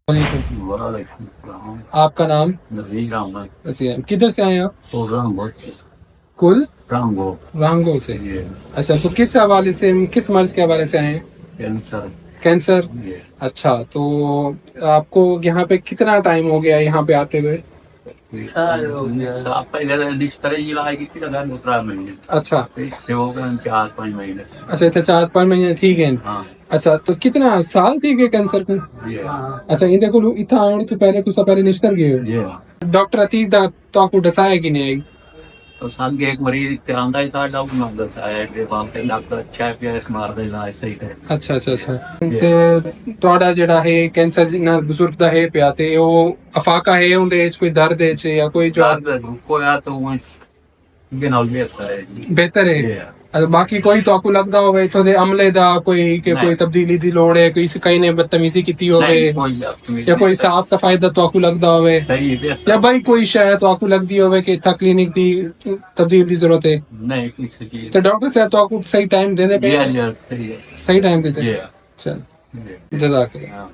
वालेकुम। वालेकुम सलाम। आपका नाम? नज़ीर अहमद। वसीम। किधर से आए आप? रामगो। कुल रामगो। रांगो से। ये अच्छा, तो किस हवाले से, किस मर्ज के हवाले से आए हैं? कैंसर। कैंसर। ये अच्छा, तो आपको यहाँ पे कितना टाइम हो गया यहाँ पे आते हुए? साहब पहले डिस्करेज इलाज की थी लगा 2-3 महीने। अच्छा। फिर हो गए 4-5 महीने। अच्छा, इतने 4-5 महीने ठीक है। हाँ अच्छा, तो कितना साल थी के कैंसर को? ये अच्छा, इनके को इतना आने तो पहले तो सब पहले निश्तर गए हो। ये डॉक्टर अतीक दा तो आपको दसाया कि नहीं आई? तो साथ एक मरीज आंदा ही था डाउट ना बताया कि वहां पे डॉक्टर अच्छा है पिया इस मार दे इलाज सही है। अच्छा अच्छा अच्छा। ये ਤੇ ਤੁਹਾਡਾ ਜਿਹੜਾ ਹੈ ਕੈਂਸਰ ਜਿੰਨਾ ਬਜ਼ੁਰਗ ਦਾ ਹੈ ਪਿਆ ਤੇ ਉਹ ਅਫਾਕਾ ਹੈ ਉਹਦੇ ਵਿੱਚ ਕੋਈ ਦਰਦ ਹੈ ਜਾਂ ਕੋਈ ਜੋ दर्द को या तो वो गिनौल भी आता है। ਬਿਹਤਰ ਹੈ? ये ਬਾਕੀ ਕੋਈ ਤੁਹਾਨੂੰ ਲੱਗਦਾ ਹੋਵੇ ਇਥੋਂ ਦੇ ਅਮਲੇ ਦਾ ਕੋਈ ਕਿ ਕੋਈ नहीं ਤਬਦੀਲੀ ਦੀ ਲੋੜ ਹੈ, ਕੋਈ ਕਈ ਨੇ ਬਦਤਮੀਜ਼ੀ ਕੀਤੀ ਹੋਵੇ नहीं कोई अपनी ਜਾਂ ਕੋਈ ਸਾਫ ਸਫਾਈ ਦਾ ਤੁਹਾਨੂੰ ਲੱਗਦਾ ਹੋਵੇ सही ਜਾਂ है। ਬਾਈ ਕੋਈ ਸ਼ਾਇਦ ਤੁਹਾਨੂੰ ਲੱਗਦੀ ਹੋਵੇ ਕਿ ਇੱਥਾ ਕਲੀਨਿਕ ਦੀ ਤਬਦੀਲ ਦੀ ਜ਼ਰੂਰਤ ਹੈ नहीं कुछ चीज ਤੇ ਡਾਕਟਰ ਸਾਹਿਬ ਤੁਹਾਨੂੰ ਸਹੀ ਟਾਈਮ ਦਿੰਦੇ ਪਏ? ये सही है। ਸਹੀ ਟਾਈਮ ਦਿੰਦੇ? ये ਚਲ, ये ਜਜ਼ਾਕ। हाँ।